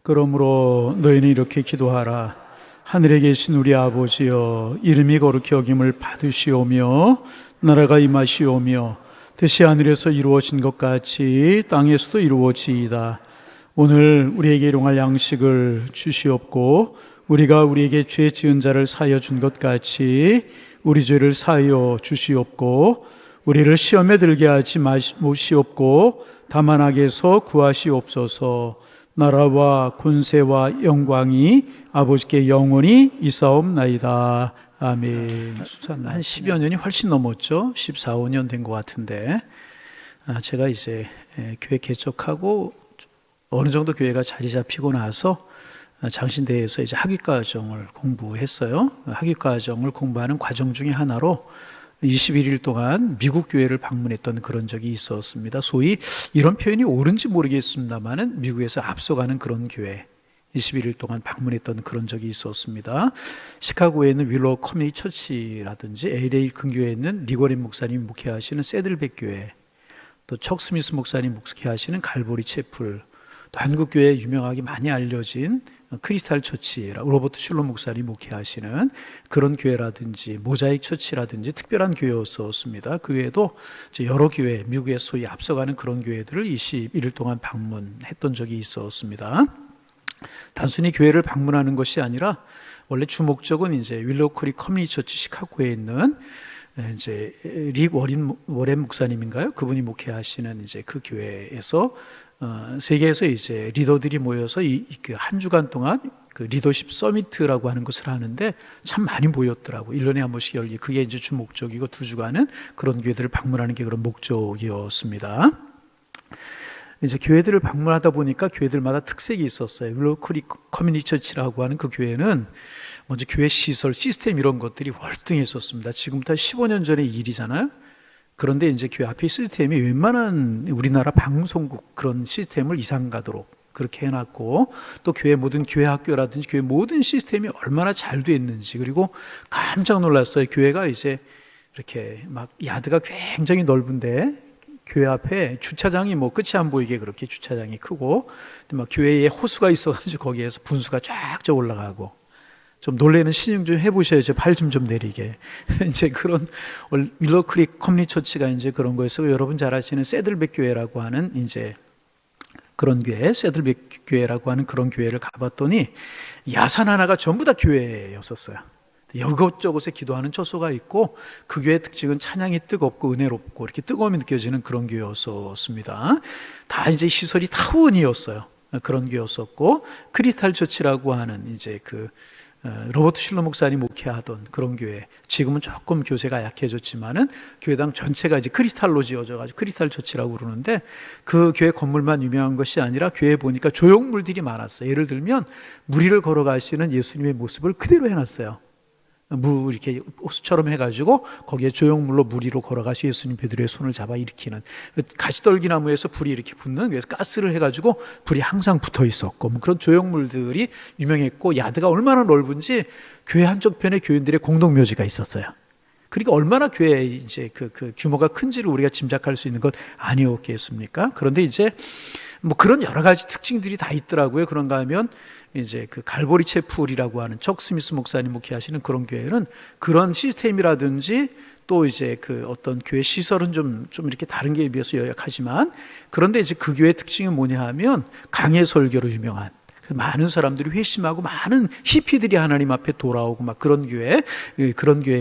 그러므로 너희는 이렇게 기도하라. 하늘에 계신 우리 아버지여, 이름이 거룩히 여김을 받으시오며 나라가 임하시오며 뜻이 하늘에서 이루어진 것 같이 땅에서도 이루어지이다. 오늘 우리에게 일용할 양식을 주시옵고 우리가 우리에게 죄 지은 자를 사하여 준 것 같이 우리 죄를 사하여 주시옵고 우리를 시험에 들게 하지 마시옵고 다만 악에서 구하시옵소서. 나라와 권세와 영광이 아버지께 영원히 있사옵나이다. 아멘. 한 10여 년이 훨씬 넘었죠. 14, 15년 된 것 같은데 제가 이제 교회 개척하고 어느 정도 교회가 자리 잡히고 나서 장신대에서 이제 학위과정을 공부했어요. 학위과정을 공부하는 과정 중에 하나로 21일 동안 미국 교회를 방문했던 그런 적이 있었습니다. 소위 이런 표현이 옳은지 모르겠습니다만은 미국에서 앞서가는 그런 교회 21일 동안 방문했던 그런 적이 있었습니다. 시카고에 있는 윌로우 커뮤니티 처치라든지 LA 근교에 있는 리거린 목사님이 목회하시는 세들백 교회, 또 척 스미스 목사님 목회하시는 갈보리 채플, 또 한국 교회에 유명하게 많이 알려진 크리스탈 처치, 로버트 슐러 목사님 목회하시는 그런 교회라든지 모자익 처치라든지 특별한 교회였었습니다. 그 외에도 여러 교회, 미국에 소위 앞서가는 그런 교회들을 21일 동안 방문했던 적이 있었습니다. 단순히 교회를 방문하는 것이 아니라 원래 주목적은 이제 윌로우 크릭 커뮤니티 처치 시카고에 있는 이제 릭 워렌 목사님인가요? 그분이 목회하시는 이제 그 교회에서 세계에서 이제 리더들이 모여서 한 주간 동안 그 리더십 서미트라고 하는 것을 하는데 참 많이 모였더라고. 1년에 한 번씩 열리. 그게 이제 주목적이고 2주간은 그런 교회들을 방문하는 게 그런 목적이었습니다. 이제 교회들을 방문하다 보니까 교회들마다 특색이 있었어요. 윌로우 크릭 커뮤니티 처치라고 하는 그 교회는 먼저 교회 시설, 시스템 이런 것들이 월등했었습니다. 지금부터 15년 전의 일이잖아요. 그런데 이제 교회 앞에 시스템이 웬만한 우리나라 방송국 그런 시스템을 이상 가도록 그렇게 해놨고, 또 교회 모든 교회 학교라든지 교회 모든 시스템이 얼마나 잘 돼 있는지, 그리고 깜짝 놀랐어요. 교회가 이제 이렇게 막 야드가 굉장히 넓은데 교회 앞에 주차장이 뭐 끝이 안 보이게 그렇게 주차장이 크고, 막 교회에 호수가 있어가지고 거기에서 분수가 쫙쫙 올라가고, 좀 놀래는 신용 좀 해보셔야죠. 발 좀 내리게. 이제 그런 윌로우 크릭 커뮤니티 처치가 이제 그런 거였고, 여러분 잘 아시는 세들백 교회라고 하는 이제 그런 교회, 세들백 교회라고 하는 그런 교회를 가봤더니 야산 하나가 전부 다 교회였었어요. 이것저것에 기도하는 처소가 있고, 그 교회의 특징은 찬양이 뜨겁고 은혜롭고 이렇게 뜨거움이 느껴지는 그런 교회였었습니다. 다 이제 시설이 타운이었어요. 그런 교회였었고, 크리스탈 처치라고 하는 이제 그 로버트 슐러 목사님 목회하던 그런 교회, 지금은 조금 교세가 약해졌지만은 교회당 전체가 이제 크리스탈로 지어져가지고 크리스탈 처치라고 그러는데, 그 교회 건물만 유명한 것이 아니라 교회에 보니까 조형물들이 많았어요. 예를 들면 물 위를 걸어가시는 예수님의 모습을 그대로 해놨어요. 물 이렇게 호수처럼 해가지고 거기에 조형물로 물 위로 걸어가시 예수님 베드로의 손을 잡아 일으키는, 가시떨기나무에서 불이 이렇게 붙는, 그래서 가스를 해가지고 불이 항상 붙어 있었고, 뭐 그런 조형물들이 유명했고, 야드가 얼마나 넓은지 교회 한쪽 편에 교인들의 공동묘지가 있었어요. 그러니까 얼마나 교회 이제 그 규모가 큰지를 우리가 짐작할 수 있는 것 아니었겠습니까? 그런데 이제 뭐 그런 여러 가지 특징들이 다 있더라고요. 그런가 하면 이제 그 갈보리 채플이라고 하는 척 스미스 목사님 목회하시는 그런 교회는 그런 시스템이라든지 또 이제 그 어떤 교회 시설은 좀 이렇게 다른 교회에 비해서 열악하지만, 그런데 이제 그 교회의 특징은 뭐냐 하면 강해 설교로 유명한, 많은 사람들이 회심하고 많은 히피들이 하나님 앞에 돌아오고 막 그런 교회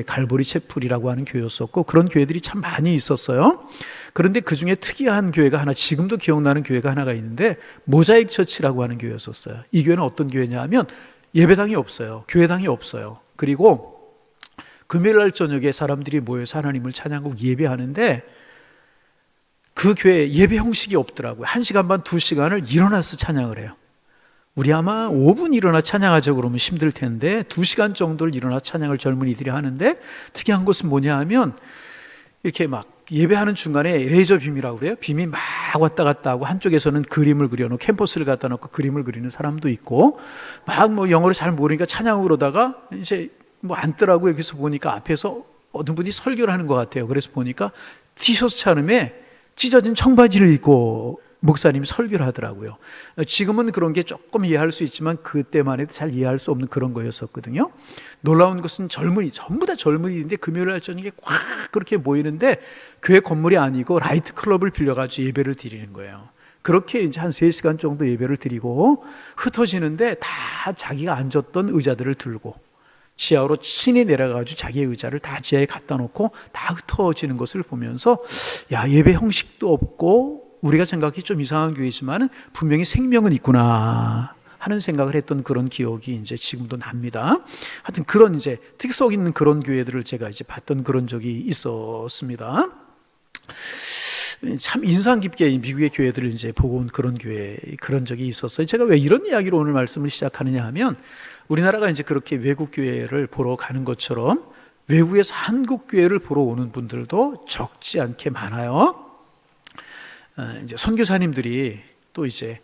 갈보리 채플이라고 하는 교회였었고, 그런 교회들이 참 많이 있었어요. 그런데 그 중에 특이한 교회가 하나, 지금도 기억나는 교회가 하나가 있는데 모자익 처치라고 하는 교회였었어요. 이 교회는 어떤 교회냐 하면 예배당이 없어요. 교회당이 없어요. 그리고 금요일 날 저녁에 사람들이 모여서 하나님을 찬양하고 예배하는데, 그 교회 예배 형식이 없더라고요. 1시간 반, 2시간을 일어나서 찬양을 해요. 우리 아마 5분 일어나 찬양하자 그러면 힘들 텐데 2시간 정도를 일어나 찬양을 젊은이들이 하는데, 특이한 것은 뭐냐 하면 이렇게 막 예배하는 중간에 레이저 빔이라고 그래요. 빔이 막 왔다 갔다 하고, 한쪽에서는 그림을 그려놓고 캔버스를 갖다 놓고 그림을 그리는 사람도 있고, 막 뭐 영어를 잘 모르니까 찬양하고 그러다가 이제 뭐 앉더라고요. 여기서 보니까 앞에서 어떤 분이 설교를 하는 것 같아요. 그래서 보니까 티셔츠 차림에 찢어진 청바지를 입고 목사님이 설교를 하더라고요. 지금은 그런 게 조금 이해할 수 있지만 그때만 해도 잘 이해할 수 없는 그런 거였었거든요. 놀라운 것은 젊은이, 전부 다 젊은이인데 금요일 날 저녁에 꽉 그렇게 모이는데 교회 건물이 아니고 라이트 클럽을 빌려가지고 예배를 드리는 거예요. 그렇게 이제 한 3시간 정도 예배를 드리고 흩어지는데 다 자기가 앉았던 의자들을 들고 지하로 친히 내려가가지고 자기의 의자를 다 지하에 갖다 놓고 다 흩어지는 것을 보면서 야, 예배 형식도 없고 우리가 생각이 좀 이상한 교회지만 분명히 생명은 있구나 하는 생각을 했던 그런 기억이 이제 지금도 납니다. 하여튼 그런 이제 특색 있는 그런 교회들을 제가 이제 봤던 그런 적이 있었습니다. 참 인상 깊게 미국의 교회들을 이제 보고 온 그런 교회, 그런 적이 있었어요. 제가 왜 이런 이야기로 오늘 말씀을 시작하느냐 하면 우리나라가 이제 그렇게 외국 교회를 보러 가는 것처럼 외국에서 한국 교회를 보러 오는 분들도 적지 않게 많아요. 이제 선교사님들이 또 이제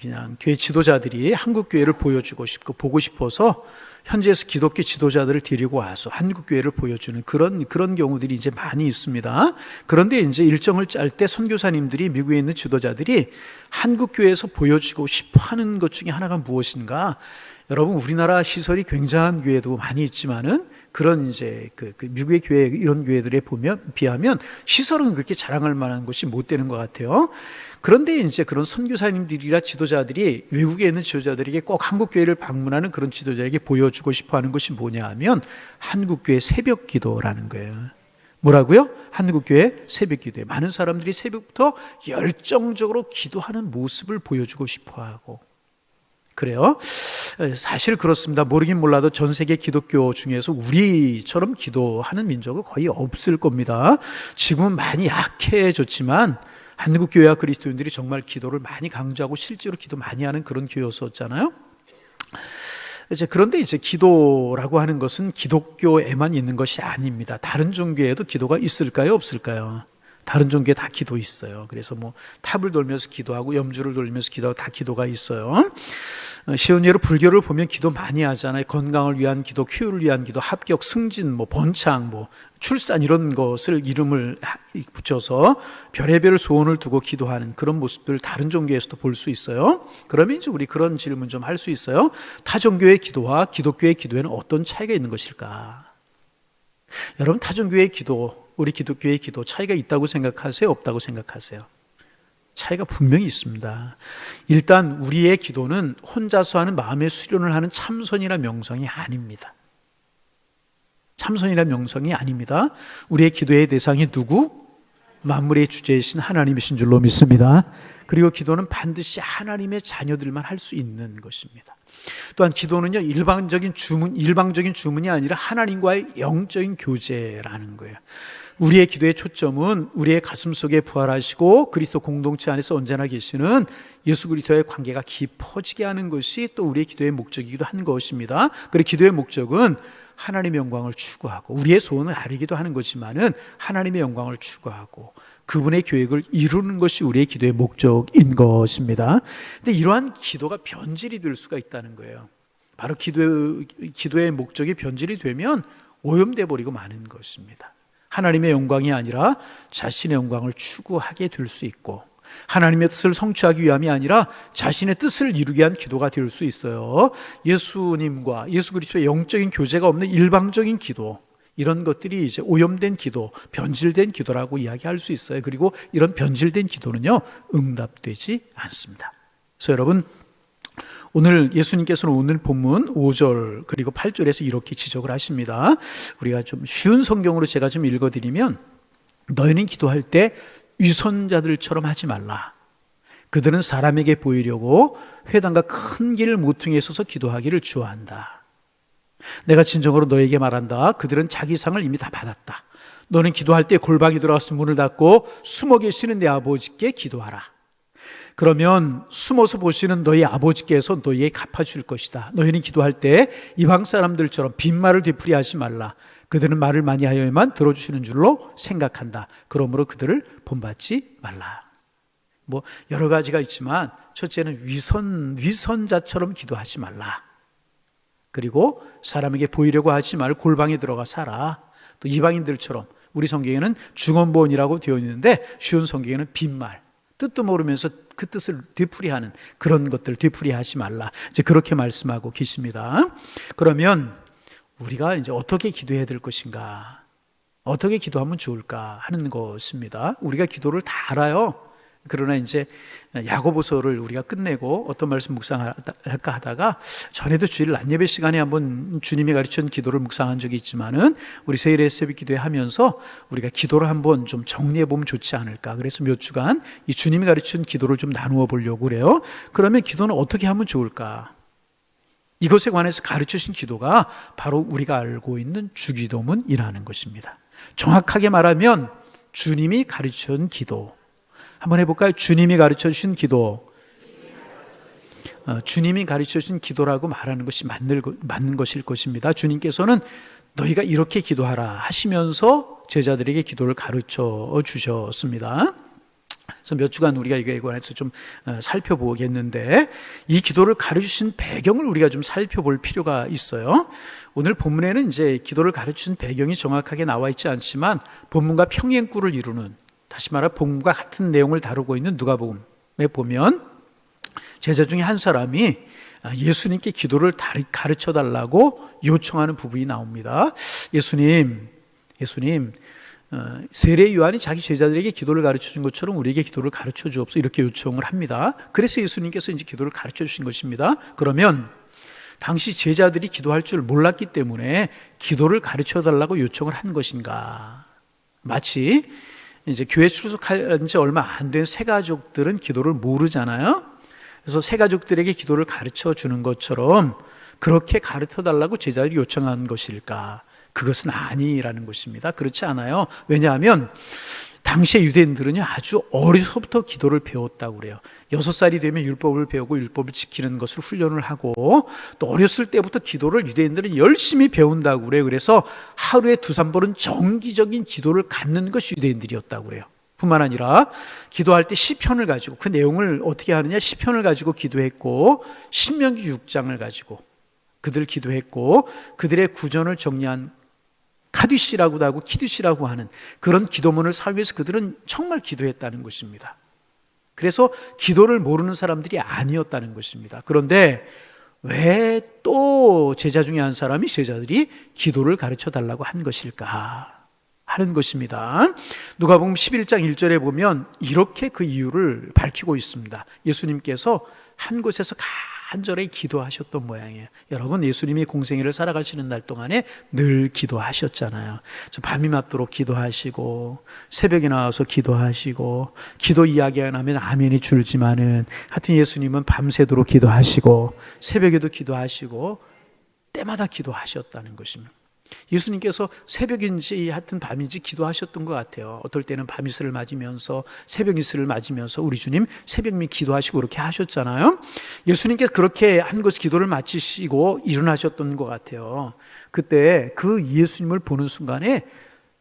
그냥 교회 지도자들이 한국 교회를 보여주고 싶고 보고 싶어서 현지에서 기독교 지도자들을 데리고 와서 한국 교회를 보여주는 그런 경우들이 이제 많이 있습니다. 그런데 이제 일정을 짤 때 선교사님들이 미국에 있는 지도자들이 한국 교회에서 보여주고 싶어하는 것 중에 하나가 무엇인가? 여러분 우리나라 시설이 굉장한 교회도 많이 있지만은 그런 이제 그 미국의 교회 이런 교회들에 비하면 시설은 그렇게 자랑할 만한 것이 못 되는 것 같아요. 그런데 이제 그런 선교사님들이라 지도자들이 외국에 있는 지도자들에게 꼭 한국 교회를 방문하는 그런 지도자에게 보여주고 싶어하는 것이 뭐냐 하면 한국 교회 새벽 기도라는 거예요. 뭐라고요? 한국 교회 새벽 기도에 많은 사람들이 새벽부터 열정적으로 기도하는 모습을 보여주고 싶어하고. 그래요? 사실 그렇습니다. 모르긴 몰라도 전 세계 기독교 중에서 우리처럼 기도하는 민족은 거의 없을 겁니다. 지금은 많이 약해졌지만 한국 교회와 그리스도인들이 정말 기도를 많이 강조하고 실제로 기도 많이 하는 그런 교회였었잖아요. 그런데 이제 기도라고 하는 것은 기독교에만 있는 것이 아닙니다. 다른 종교에도 기도가 있을까요? 없을까요? 다른 종교에 다 기도 있어요. 그래서 뭐 탑을 돌면서 기도하고 염주를 돌리면서 기도하고 다 기도가 있어요. 쉬운 예로 불교를 보면 기도 많이 하잖아요. 건강을 위한 기도, 쾌유를 위한 기도, 합격, 승진, 뭐 번창, 뭐 출산 이런 것을 이름을 붙여서 별의별 소원을 두고 기도하는 그런 모습들 다른 종교에서도 볼 수 있어요. 그러면 이제 우리 그런 질문 좀 할 수 있어요. 타 종교의 기도와 기독교의 기도에는 어떤 차이가 있는 것일까? 여러분 타종교의 기도, 우리 기독교의 기도 차이가 있다고 생각하세요? 없다고 생각하세요? 차이가 분명히 있습니다. 일단 우리의 기도는 혼자서 하는 마음의 수련을 하는 참선이나 명상이 아닙니다. 참선이나 명상이 아닙니다. 우리의 기도의 대상이 누구? 만물의 주제이신 하나님이신 줄로 믿습니다. 그리고 기도는 반드시 하나님의 자녀들만 할 수 있는 것입니다. 또한 기도는요 일방적인 주문이 아니라 하나님과의 영적인 교제라는 거예요. 우리의 기도의 초점은 우리의 가슴 속에 부활하시고 그리스도 공동체 안에서 언제나 계시는 예수 그리스도의 관계가 깊어지게 하는 것이 또 우리의 기도의 목적이기도 한 것입니다. 그리고 기도의 목적은 하나님의 영광을 추구하고 우리의 소원을 아뢰기도 하는 것이지만은 하나님의 영광을 추구하고 그분의 계획을 이루는 것이 우리의 기도의 목적인 것입니다. 근데 이러한 기도가 변질이 될 수가 있다는 거예요. 바로 기도의 목적이 변질이 되면 오염돼 버리고 마는 것입니다. 하나님의 영광이 아니라 자신의 영광을 추구하게 될 수 있고 하나님의 뜻을 성취하기 위함이 아니라 자신의 뜻을 이루기 위한 기도가 될 수 있어요. 예수님과 예수 그리스도의 영적인 교제가 없는 일방적인 기도, 이런 것들이 이제 오염된 기도, 변질된 기도라고 이야기할 수 있어요. 그리고 이런 변질된 기도는요 응답되지 않습니다. 그래서 여러분 오늘 예수님께서는 오늘 본문 5절 그리고 8절에서 이렇게 지적을 하십니다. 우리가 좀 쉬운 성경으로 제가 좀 읽어드리면 너희는 기도할 때 위선자들처럼 하지 말라. 그들은 사람에게 보이려고 회당과 큰 길 모퉁이에 서서 기도하기를 좋아한다. 내가 진정으로 너에게 말한다. 그들은 자기 상을 이미 다 받았다. 너는 기도할 때 골방에 들어가서 문을 닫고 숨어 계시는 내 아버지께 기도하라. 그러면 숨어서 보시는 너희 아버지께서 너희에게 갚아줄 것이다. 너희는 기도할 때 이방 사람들처럼 빈말을 되풀이하지 말라. 그들은 말을 많이 하여야만 들어주시는 줄로 생각한다. 그러므로 그들을 본받지 말라. 뭐 여러 가지가 있지만 첫째는 위선자처럼 기도하지 말라. 그리고 사람에게 보이려고 하지 말고 골방에 들어가 살아. 또 이방인들처럼 우리 성경에는 중언부언이라고 되어 있는데 쉬운 성경에는 빈말, 뜻도 모르면서 그 뜻을 되풀이하는 그런 것들 되풀이하지 말라. 이제 그렇게 말씀하고 계십니다. 그러면 우리가 이제 어떻게 기도해야 될 것인가? 어떻게 기도하면 좋을까 하는 것입니다. 우리가 기도를 다 알아요. 그러나 이제 야고보서를 우리가 끝내고 어떤 말씀 묵상할까 하다가 전에도 주일 낮예배 시간에 한번 주님이 가르친 기도를 묵상한 적이 있지만은 우리 세일의 새벽 기도회 하면서 우리가 기도를 한번 좀 정리해 보면 좋지 않을까. 그래서 몇 주간 이 주님이 가르친 기도를 좀 나누어 보려고 그래요. 그러면 기도는 어떻게 하면 좋을까? 이것에 관해서 가르쳐 주신 기도가 바로 우리가 알고 있는 주기도문이라는 것입니다. 정확하게 말하면 주님이 가르쳐 준 기도. 한번 해볼까요? 주님이 가르쳐 주신 기도. 주님이 가르쳐 주신 기도라고 말하는 것이 맞는 것일 것입니다. 주님께서는 너희가 이렇게 기도하라 하시면서 제자들에게 기도를 가르쳐 주셨습니다. 그래서 몇 주간 우리가 이거에 관해서 좀 살펴보겠는데, 이 기도를 가르치신 배경을 우리가 좀 살펴볼 필요가 있어요. 오늘 본문에는 이제 기도를 가르치신 배경이 정확하게 나와 있지 않지만 본문과 평행구를 이루는, 다시 말해 본문과 같은 내용을 다루고 있는 누가복음에 보면 제자 중에 한 사람이 예수님께 기도를 가르쳐 달라고 요청하는 부분이 나옵니다. 예수님, 세례 요한이 자기 제자들에게 기도를 가르쳐 준 것처럼 우리에게 기도를 가르쳐 주옵소서, 이렇게 요청을 합니다. 그래서 예수님께서 이제 기도를 가르쳐 주신 것입니다. 그러면 당시 제자들이 기도할 줄 몰랐기 때문에 기도를 가르쳐 달라고 요청을 한 것인가? 마치 이제 교회 출석한 지 얼마 안 된 새가족들은 기도를 모르잖아요. 그래서 새가족들에게 기도를 가르쳐 주는 것처럼 그렇게 가르쳐 달라고 제자들이 요청한 것일까? 그것은 아니라는 것입니다. 그렇지 않아요. 왜냐하면 당시의 유대인들은요, 아주 어려서부터 기도를 배웠다고 그래요. 6살이 되면 율법을 배우고 율법을 지키는 것을 훈련을 하고, 또 어렸을 때부터 기도를 유대인들은 열심히 배운다고 그래요. 그래서 하루에 2-3번은 정기적인 기도를 갖는 것이 유대인들이었다고 그래요. 뿐만 아니라 기도할 때 시편을 가지고, 그 내용을 어떻게 하느냐, 시편을 가지고 기도했고, 신명기 6장을 가지고 그들 기도했고, 그들의 구전을 정리한 카디시라고도 하고 키디시라고 하는 그런 기도문을 사유해서 그들은 정말 기도했다는 것입니다. 그래서 기도를 모르는 사람들이 아니었다는 것입니다. 그런데 왜 또 제자 중에 한 사람이 제자들이 기도를 가르쳐 달라고 한 것일까 하는 것입니다. 누가복음 11장 1절에 보면 이렇게 그 이유를 밝히고 있습니다. 예수님께서 한 곳에서 간절히 기도하셨던 모양이에요. 여러분, 예수님이 공생애를 살아가시는 날 동안에 늘 기도하셨잖아요. 밤이 맞도록 기도하시고, 새벽에 나와서 기도하시고, 기도 이야기가 나면 아멘이 줄지만은 하여튼 예수님은 밤새도록 기도하시고, 새벽에도 기도하시고, 때마다 기도하셨다는 것입니다. 예수님께서 새벽인지 하여튼 밤인지 기도하셨던 것 같아요. 어떨 때는 밤이슬을 맞으면서, 새벽 이슬을 맞으면서 우리 주님 새벽미 기도하시고 그렇게 하셨잖아요. 예수님께서 그렇게 한 것을 기도를 마치시고 일어나셨던 것 같아요. 그때 그 예수님을 보는 순간에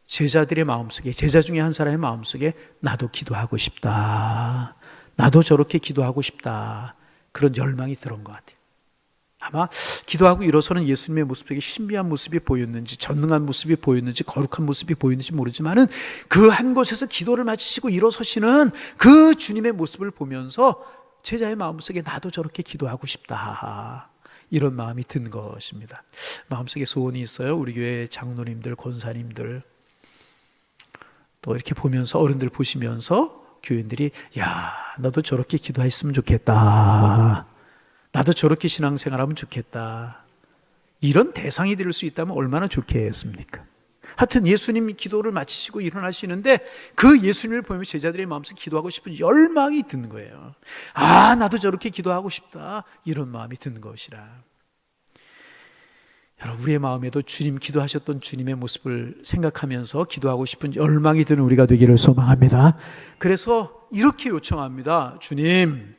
제자들의 마음속에, 제자 중에 한 사람의 마음속에 나도 기도하고 싶다, 나도 저렇게 기도하고 싶다, 그런 열망이 들어온 것 같아요. 아마 기도하고 일어서는 예수님의 모습 속에 신비한 모습이 보였는지, 전능한 모습이 보였는지, 거룩한 모습이 보였는지 모르지만은 그 한 곳에서 기도를 마치시고 일어서시는 그 주님의 모습을 보면서 제자의 마음속에 나도 저렇게 기도하고 싶다, 이런 마음이 든 것입니다. 마음속에 소원이 있어요. 우리 교회 장로님들, 권사님들 또 이렇게 보면서, 어른들 보시면서 교인들이 야, 나도 저렇게 기도했으면 좋겠다, 나도 저렇게 신앙생활하면 좋겠다, 이런 대상이 될 수 있다면 얼마나 좋겠습니까? 하여튼 예수님이 기도를 마치시고 일어나시는데 그 예수님을 보면 제자들의 마음속에 기도하고 싶은 열망이 드는 거예요. 아, 나도 저렇게 기도하고 싶다, 이런 마음이 드는 것이라. 여러분, 우리의 마음에도 주님 기도하셨던 주님의 모습을 생각하면서 기도하고 싶은 열망이 드는 우리가 되기를 소망합니다. 그래서 이렇게 요청합니다. 주님,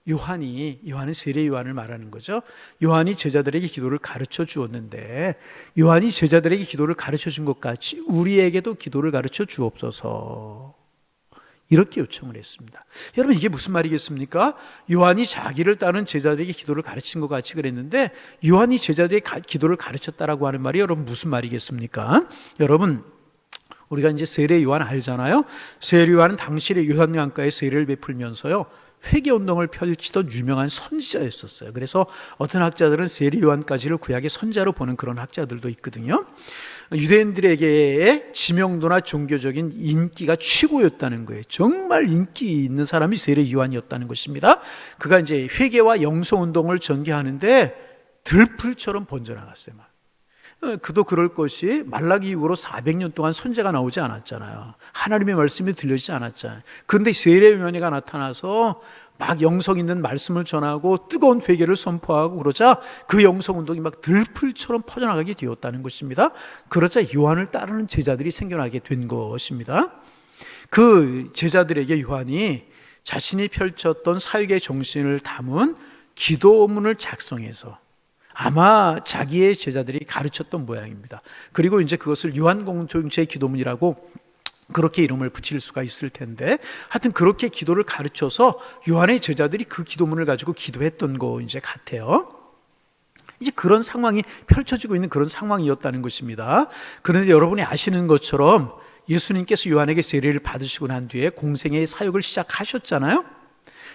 요한은 세례 요한을 말하는 거죠. 요한이 제자들에게 기도를 가르쳐 주었는데, 요한이 제자들에게 기도를 가르쳐 준 것 같이 우리에게도 기도를 가르쳐 주옵소서, 이렇게 요청을 했습니다. 여러분, 이게 무슨 말이겠습니까? 요한이 자기를 따르는 제자들에게 기도를 가르친 것 같이 그랬는데, 요한이 제자들에게 기도를 가르쳤다라고 하는 말이 여러분 무슨 말이겠습니까? 여러분, 우리가 이제 세례 요한 알잖아요. 세례 요한은 당시의 요단강가에 세례를 베풀면서요, 회개 운동을 펼치던 유명한 선지자였었어요. 그래서 어떤 학자들은 세례 요한까지를 구약의 선자로 보는 그런 학자들도 있거든요. 유대인들에게의 지명도나 종교적인 인기가 최고였다는 거예요. 정말 인기 있는 사람이 세례 요한이었다는 것입니다. 그가 이제 회개와 영성 운동을 전개하는데 들풀처럼 번져나갔어요. 그도 그럴 것이 말라기 이후로 400년 동안 선지자가 나오지 않았잖아요. 하나님의 말씀이 들려지지 않았잖아요. 그런데 세례 요한이가 나타나서 막 영성 있는 말씀을 전하고 뜨거운 회개를 선포하고 그러자 그 영성 운동이 막 들풀처럼 퍼져나가게 되었다는 것입니다. 그러자 요한을 따르는 제자들이 생겨나게 된 것입니다. 그 제자들에게 요한이 자신이 펼쳤던 사역의 정신을 담은 기도문을 작성해서 아마 자기의 제자들이 가르쳤던 모양입니다. 그리고 이제 그것을 요한 공동체의 기도문이라고 그렇게 이름을 붙일 수가 있을 텐데, 하여튼 그렇게 기도를 가르쳐서 요한의 제자들이 그 기도문을 가지고 기도했던 거 이제 같아요. 이제 그런 상황이 펼쳐지고 있는 그런 상황이었다는 것입니다. 그런데 여러분이 아시는 것처럼 예수님께서 요한에게 세례를 받으시고 난 뒤에 공생의 사역을 시작하셨잖아요.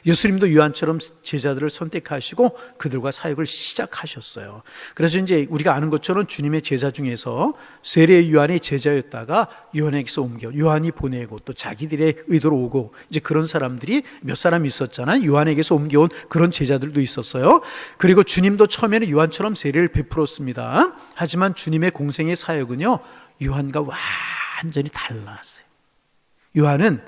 예수님도 요한처럼 제자들을 선택하시고 그들과 사역을 시작하셨어요. 그래서 이제 우리가 아는 것처럼 주님의 제자 중에서 세례 요한의 제자였다가 요한에게서 옮겨 요한이 보내고 또 자기들의 의도로 오고 이제 그런 사람들이 몇 사람 있었잖아요. 요한에게서 옮겨온 그런 제자들도 있었어요. 그리고 주님도 처음에는 요한처럼 세례를 베풀었습니다. 하지만 주님의 공생의 사역은요, 요한과 완전히 달랐어요. 요한은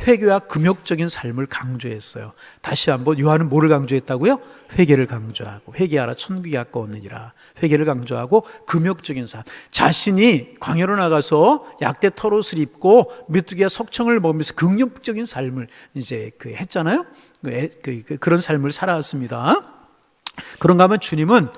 회개와 금욕적인 삶을 강조했어요. 다시 한번 요한은 뭐를 강조했다고요? 회개를 강조하고, 회개하라 천국이 가까웠느니라. 회개를 강조하고 금욕적인 삶. 자신이 광야로 나가서 약대 털옷을 입고 메뚜기와 석청을 먹으면서 긍욕적인 삶을 이제 했잖아요. 그런 삶을 살아왔습니다. 그런가 하면 주님은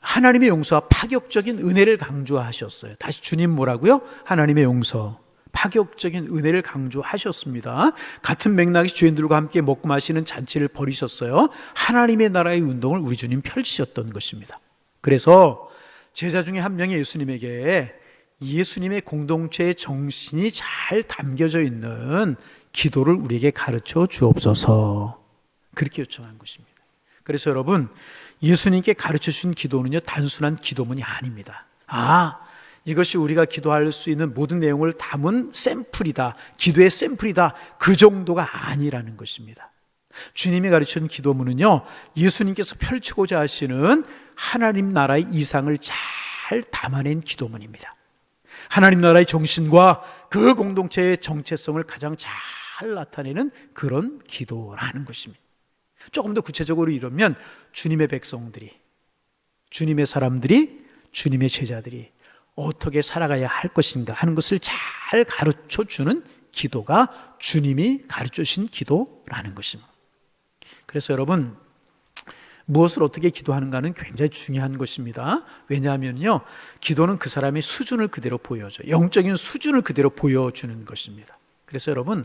하나님의 용서와 파격적인 은혜를 강조하셨어요. 다시 주님 뭐라고요? 하나님의 용서, 파격적인 은혜를 강조하셨습니다. 같은 맥락에서 죄인들과 함께 먹고 마시는 잔치를 벌이셨어요. 하나님의 나라의 운동을 우리 주님 펼치셨던 것입니다. 그래서 제자 중에 한 명이 예수님에게 예수님의 공동체의 정신이 잘 담겨져 있는 기도를 우리에게 가르쳐 주옵소서, 그렇게 요청한 것입니다. 그래서 여러분, 예수님께 가르쳐 주신 기도는요, 단순한 기도문이 아닙니다. 이것이 우리가 기도할 수 있는 모든 내용을 담은 샘플이다, 기도의 샘플이다, 그 정도가 아니라는 것입니다. 주님이 가르치는 기도문은요, 예수님께서 펼치고자 하시는 하나님 나라의 이상을 잘 담아낸 기도문입니다. 하나님 나라의 정신과 그 공동체의 정체성을 가장 잘 나타내는 그런 기도라는 것입니다. 조금 더 구체적으로 이르면 주님의 백성들이, 주님의 사람들이, 주님의 제자들이 어떻게 살아가야 할 것인가 하는 것을 잘 가르쳐 주는 기도가 주님이 가르쳐 주신 기도라는 것입니다. 그래서 여러분, 무엇을 어떻게 기도하는가는 굉장히 중요한 것입니다. 왜냐하면요, 기도는 그 사람의 수준을 그대로 보여줘요. 영적인 수준을 그대로 보여주는 것입니다. 그래서 여러분,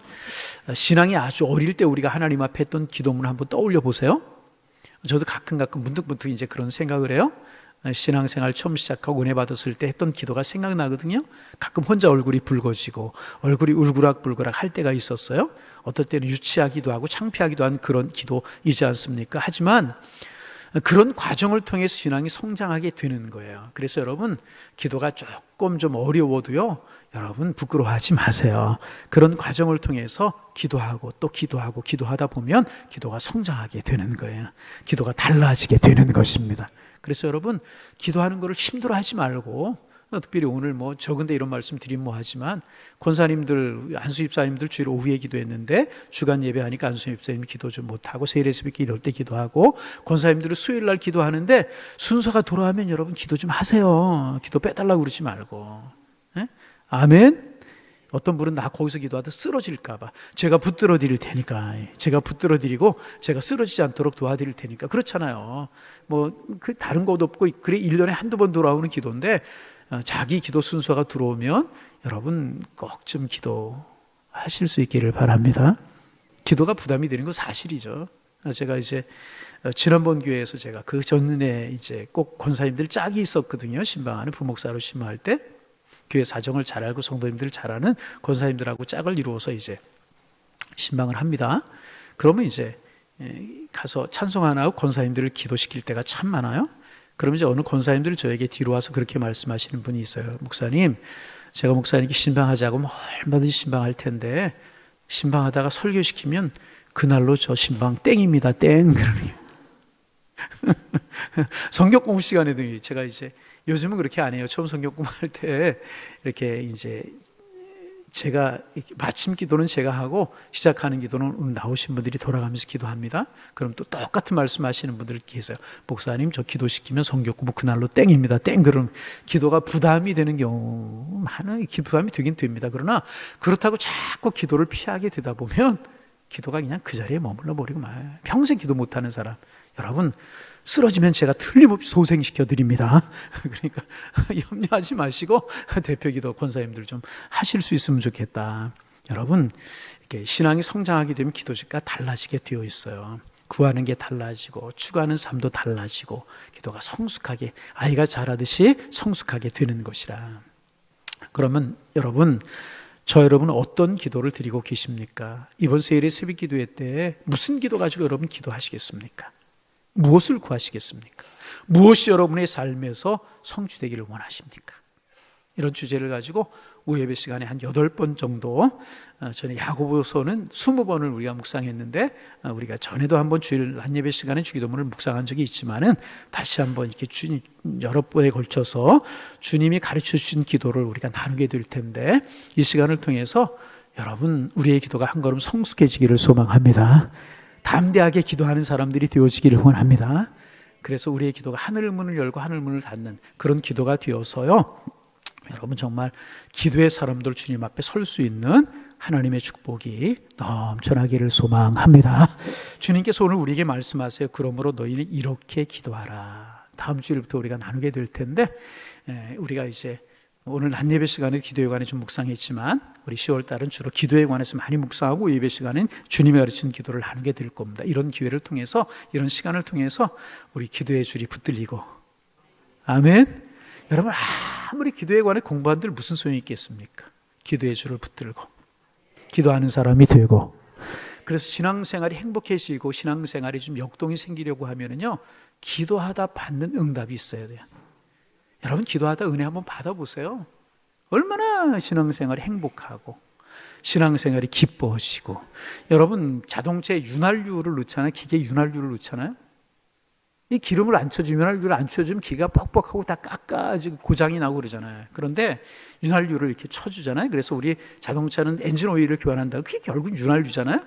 신앙이 아주 어릴 때 우리가 하나님 앞에 했던 기도문을 한번 떠올려 보세요. 저도 가끔 문득 이제 그런 생각을 해요. 신앙생활 처음 시작하고 은혜 받았을 때 했던 기도가 생각나거든요. 가끔 혼자 얼굴이 붉어지고 얼굴이 울그락불그락 할 때가 있었어요. 어떨 때는 유치하기도 하고 창피하기도 한 그런 기도이지 않습니까? 하지만 그런 과정을 통해서 신앙이 성장하게 되는 거예요. 그래서 여러분, 기도가 조금 좀 어려워도요, 여러분 부끄러워하지 마세요. 그런 과정을 통해서 기도하고 또 기도하고 기도하다 보면 기도가 성장하게 되는 거예요. 기도가 달라지게 되는 것입니다. 그래서 여러분, 기도하는 것을 힘들어하지 말고, 특별히 오늘 적은데 이런 말씀 드리면 하지만, 권사님들, 안수 집사님들 주일 오후에 기도했는데 주간 예배하니까 안수 집사님 기도 좀 못하고 세례 새벽기 이럴 때 기도하고, 권사님들은 수요일 날 기도하는데 순서가 돌아가면 여러분 기도 좀 하세요. 기도 빼달라고 그러지 말고. 네? 아멘. 어떤 분은 나 거기서 기도하다 쓰러질까 봐 제가 붙들어 드릴 테니까, 제가 붙들어 드리고 제가 쓰러지지 않도록 도와드릴 테니까, 그렇잖아요. 그 다른 것도 없고, 그래 1년에 한두 번 돌아오는 기도인데, 자기 기도 순서가 들어오면 여러분 꼭 좀 기도하실 수 있기를 바랍니다. 기도가 부담이 되는 건 사실이죠. 제가 이제 지난번 교회에서 제가 그 전에 이제 꼭 권사님들 짝이 있었거든요. 신방하는 부목사로 신방할 때. 교회 사정을 잘 알고 성도님들 잘 아는 권사님들하고 짝을 이루어서 이제 신방을 합니다. 그러면 이제 가서 찬송하나 권사님들을 기도시킬 때가 참 많아요. 그러면 이제 어느 권사님들이 저에게 뒤로 와서 그렇게 말씀하시는 분이 있어요. 목사님, 제가 목사님께 신방하자고 하면 얼마든지 신방할 텐데 신방하다가 설교시키면 그날로 저 신방 땡입니다. 땡. 성경 공부 시간에도 제가 이제 요즘은 그렇게 안 해요. 처음 성경 공부할 때 이렇게 이제 제가 마침 기도는 제가 하고 시작하는 기도는 나오신 분들이 돌아가면서 기도합니다. 그럼 또 똑같은 말씀하시는 분들 계세요. 목사님, 저 기도시키면 성경 공부 그날로 땡입니다. 땡. 그럼 기도가 부담이 되는 경우 많은 부담이 되긴 됩니다. 그러나 그렇다고 자꾸 기도를 피하게 되다 보면 기도가 그냥 그 자리에 머물러 버리고 말 평생 기도 못하는 사람, 여러분 쓰러지면 제가 틀림없이 소생시켜 드립니다. 그러니까 염려하지 마시고 대표기도 권사님들 좀 하실 수 있으면 좋겠다. 여러분, 이렇게 신앙이 성장하게 되면 기도가 달라지게 되어 있어요. 구하는 게 달라지고 추구하는 삶도 달라지고 기도가 성숙하게, 아이가 자라듯이 성숙하게 되는 것이라. 그러면 여러분, 저 여러분은 어떤 기도를 드리고 계십니까? 이번 세일의 새벽 기도회 때 무슨 기도 가지고 여러분 기도하시겠습니까? 무엇을 구하시겠습니까? 무엇이 여러분의 삶에서 성취되기를 원하십니까? 이런 주제를 가지고 오후 예배 시간에 한 8번 정도, 전에 야고보서는 20번을 우리가 묵상했는데, 우리가 전에도 한번 주일 한 예배 시간에 주기도문을 묵상한 적이 있지만은 다시 한번 이렇게 여러 번에 걸쳐서 주님이 가르쳐 주신 기도를 우리가 나누게 될 텐데, 이 시간을 통해서 여러분 우리의 기도가 한 걸음 성숙해지기를 소망합니다. 담대하게 기도하는 사람들이 되어지기를 원합니다. 그래서 우리의 기도가 하늘 문을 열고 하늘 문을 닫는 그런 기도가 되어서요, 여러분 정말 기도의 사람들 주님 앞에 설 수 있는 하나님의 축복이 넘쳐나기를 소망합니다. 주님께서 오늘 우리에게 말씀하세요. 그러므로 너희는 이렇게 기도하라. 다음 주일부터 우리가 나누게 될 텐데, 우리가 이제 오늘 한 예배 시간에 기도에 관해 좀 묵상했지만 우리 10월 달은 주로 기도에 관해서 많이 묵상하고 예배 시간은 주님이 가르치는 기도를 나누게 될 겁니다. 이런 기회를 통해서, 이런 시간을 통해서 우리 기도의 줄이 붙들리고, 아멘. 여러분 아무리 기도에 관해 공부한들 무슨 소용이 있겠습니까? 기도의 줄을 붙들고 기도하는 사람이 되고, 그래서 신앙생활이 행복해지고 신앙생활이 좀 역동이 생기려고 하면은요, 기도하다 받는 응답이 있어야 돼요. 여러분 기도하다 은혜 한번 받아보세요. 얼마나 신앙생활이 행복하고 신앙생활이 기뻐지고. 여러분 자동차에 윤활유를 넣잖아요. 기계에 윤활유를 넣잖아요. 이 기름을 안 쳐주면, 윤활유를 안 쳐주면 기가 뻑뻑하고 다 깎아지고 고장이 나고 그러잖아요. 그런데 윤활유를 이렇게 쳐주잖아요. 그래서 우리 자동차는 엔진 오일을 교환한다고, 그게 결국 윤활유잖아요.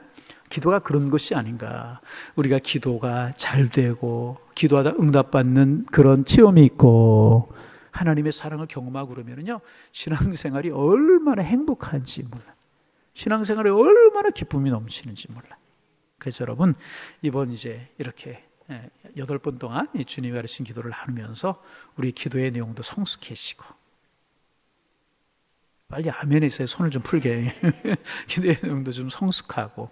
기도가 그런 것이 아닌가. 우리가 기도가 잘 되고 기도하다 응답받는 그런 체험이 있고 하나님의 사랑을 경험하고 그러면요, 신앙생활이 얼마나 행복한지 몰라. 신앙생활에 얼마나 기쁨이 넘치는지 몰라. 그래서 여러분 이번 이제 이렇게 8번 동안 주님이 가르친 기도를 나누면서 우리 기도의 내용도 성숙해지고, 빨리 아멘에서 손을 좀 풀게. 기도의 내용도 좀 성숙하고,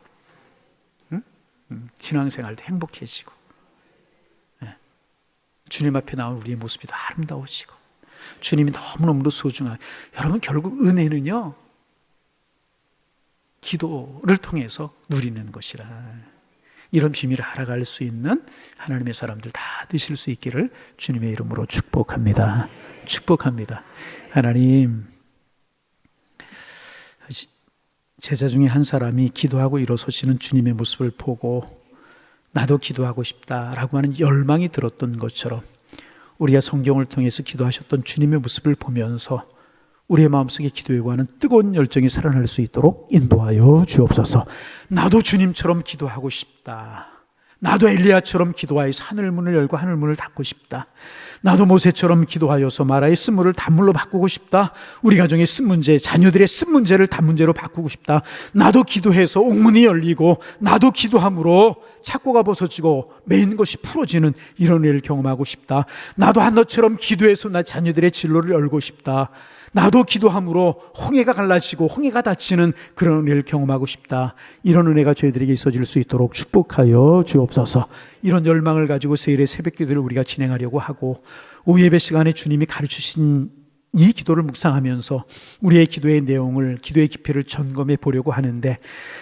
신앙생활도 행복해지고, 주님 앞에 나온 우리의 모습이 더 아름다워지고, 주님이 너무너무 소중한. 여러분 결국 은혜는요, 기도를 통해서 누리는 것이라. 이런 비밀을 알아갈 수 있는 하나님의 사람들 다 되실 수 있기를 주님의 이름으로 축복합니다. 축복합니다. 하나님, 제자 중에 한 사람이 기도하고 일어서시는 주님의 모습을 보고 나도 기도하고 싶다라고 하는 열망이 들었던 것처럼, 우리가 성경을 통해서 기도하셨던 주님의 모습을 보면서 우리의 마음속에 기도에 관한 뜨거운 열정이 살아날 수 있도록 인도하여 주옵소서. 나도 주님처럼 기도하고 싶다. 나도 엘리야처럼 기도하여서 하늘 문을 열고 하늘 문을 닫고 싶다. 나도 모세처럼 기도하여서 마라의 쓴물을 단물로 바꾸고 싶다. 우리 가정의 쓴 문제, 자녀들의 쓴 문제를 단문제로 바꾸고 싶다. 나도 기도해서 옥문이 열리고, 나도 기도함으로 착고가 벗어지고 매인 것이 풀어지는 이런 일을 경험하고 싶다. 나도 한너처럼 기도해서 나 자녀들의 진로를 열고 싶다. 나도 기도함으로 홍해가 갈라지고 홍해가 닫히는 그런 은혜를 경험하고 싶다. 이런 은혜가 저희들에게 있어질 수 있도록 축복하여 주옵소서. 이런 열망을 가지고 세일의 새벽 기도를 우리가 진행하려고 하고, 오후 예배 시간에 주님이 가르치신 이 기도를 묵상하면서 우리의 기도의 내용을, 기도의 깊이를 점검해 보려고 하는데,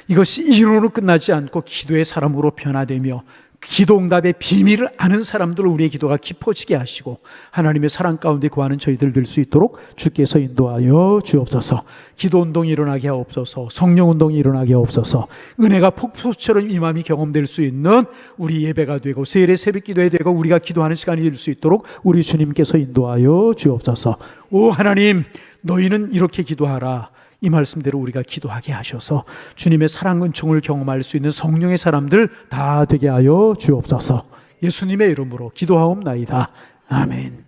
이것이 이론으로 끝나지 않고 기도의 사람으로 변화되며 기도 응답의 비밀을 아는 사람들로 우리의 기도가 깊어지게 하시고 하나님의 사랑 가운데 거하는 저희들 될 수 있도록 주께서 인도하여 주옵소서. 기도 운동이 일어나게 하옵소서. 성령 운동이 일어나게 하옵소서. 은혜가 폭포처럼 임함이 경험될 수 있는 우리 예배가 되고 세일의 새벽 기도에 되고 우리가 기도하는 시간이 될 수 있도록 우리 주님께서 인도하여 주옵소서. 오 하나님, 너희는 이렇게 기도하라. 이 말씀대로 우리가 기도하게 하셔서 주님의 사랑 은총을 경험할 수 있는 성령의 사람들 다 되게 하여 주옵소서. 예수님의 이름으로 기도하옵나이다. 아멘.